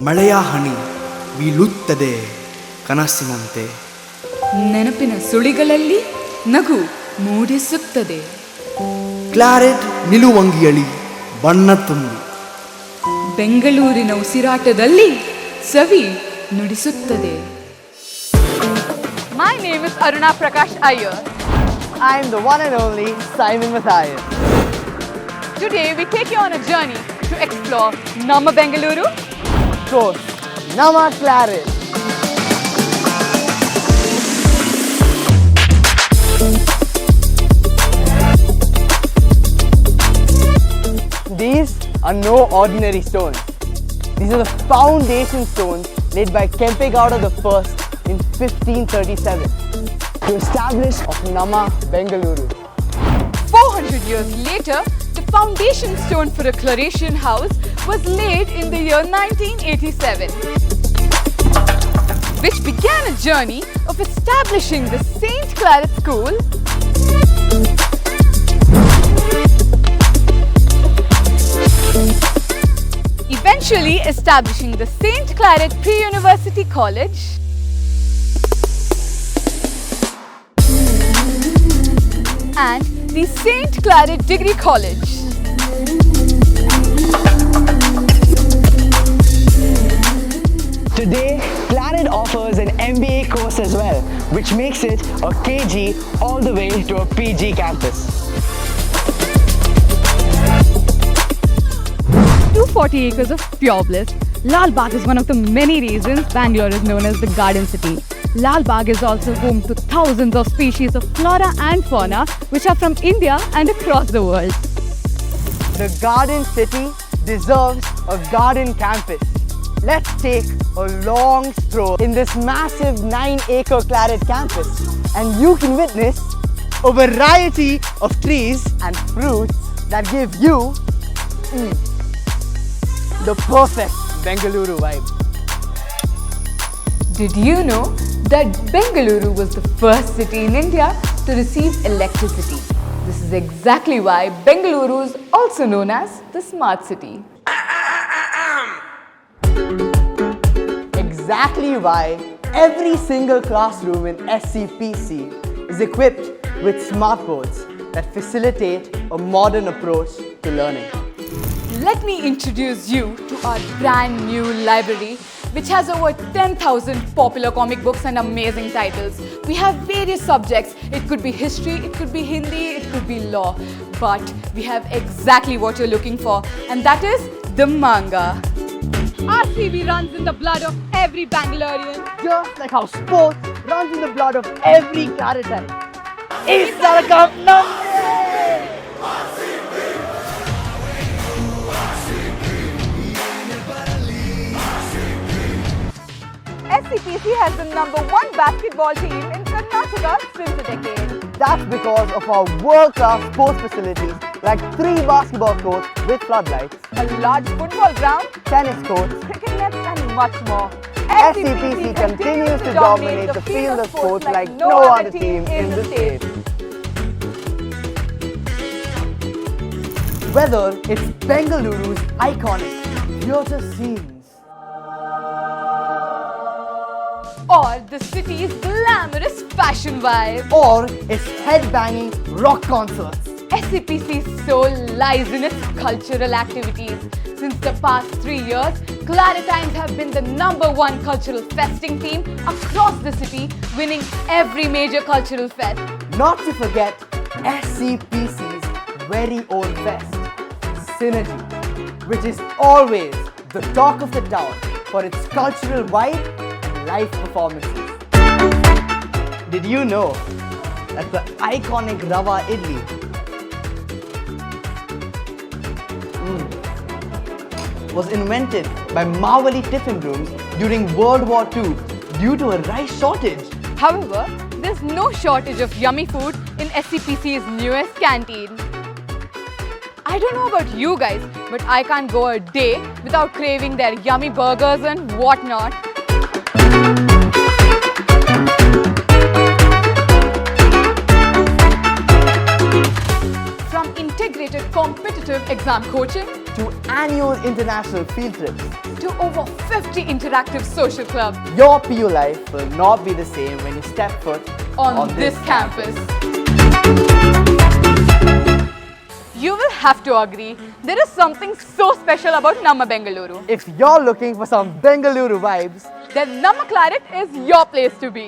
ಮಳೆಯ ಹನಿ ಬೀಳುತ್ತದೆ ಕನಸಿನಂತೆ. ನೆನಪಿನ ಸುಳಿಗಳಲ್ಲಿ ನಗು ಮೂಡಿಸುತ್ತದೆ. ಕ್ಲಾರೆಟ್ ನಿಲುವಂಗಿಯಳಿ ಬಣ್ಣ ತುಂಬಿ ಬೆಂಗಳೂರಿನ ಉಸಿರಾಟದಲ್ಲಿ ಸವಿ ನುಡಿಸುತ್ತದೆ. My name is Aruna Prakash Iyer. I am the one and only Simon Matthias. Today we take you on a journey to explore Nama Bengaluru. Of course, Nama Claret. These are no ordinary stones. These are the foundation stones laid by Kempegowda I in 1537 to establish of Nama Bengaluru. 400 years later, the foundation stone for a Claretian house was laid in the year 1987, which began a journey of establishing the St. Claret School, eventually establishing the St. Claret Pre-University College, and the St. Claret Degree College. Today, Claret offers an MBA course as well, which makes it a KG all the way to a PG campus. 240 acres of pure bliss. Lal Bagh is one of the many reasons Bangalore is known as the Garden City. Lal Bagh is also home to thousands of species of flora and fauna which are from India and across the world. The Garden City deserves a garden campus. Let's take a long stroll in this massive 9-acre Claret campus and you can witness a variety of trees and fruits that give you the perfect Bengaluru vibe. Did you know that Bengaluru was the first city in India to receive electricity? This is exactly why Bengaluru is also known as the smart city. Exactly why every single classroom in SCPC is equipped with smart boards that facilitate a modern approach to learning. Let me introduce you to our brand new library, which has over 10,000 popular comic books and amazing titles. We have various subjects. It could be history, it could be Hindi, it could be law. But we have exactly what you're looking for, and that is the manga. RCB runs in the blood of every Bangalorean. Just like how sports runs in the blood of every Claretite. Is that a cup number? SCPC has the #1 basketball team in Karnataka since a decade. That's because of our world-class sports facilities like 3 basketball courts with floodlights, A large football ground, tennis courts. cricket nets and much more. SCPC continues to dominate the field of sports like no other team in the state. Whether it's Bengaluru's iconic theatre scenes Or the city's glamorous fashion vibe, or its headbanging rock concerts, SCPC's soul lies in its cultural activities. Since the past 3 years, Claretines have been the #1 cultural festing team across the city, winning every major cultural fest. not to forget SCPC's very own fest, Synergy, which is always the talk of the town for its cultural vibe and live performances. Did you know that the iconic Rava Idli was invented by Mawali tiffin rooms during World War II due to a rice shortage? However, there's no shortage of yummy food in SCPC's newest canteen. I don't know about you guys, but I can't go a day without craving their yummy burgers and whatnot. From integrated competitive exam coaching To annual international field trips, to over 50 interactive social clubs Your PU life will not be the same when you step foot on this campus. You will have to agree, there is something so special about Namma Bengaluru. If you're looking for some Bengaluru vibes, Then Namma Claret is your place to be.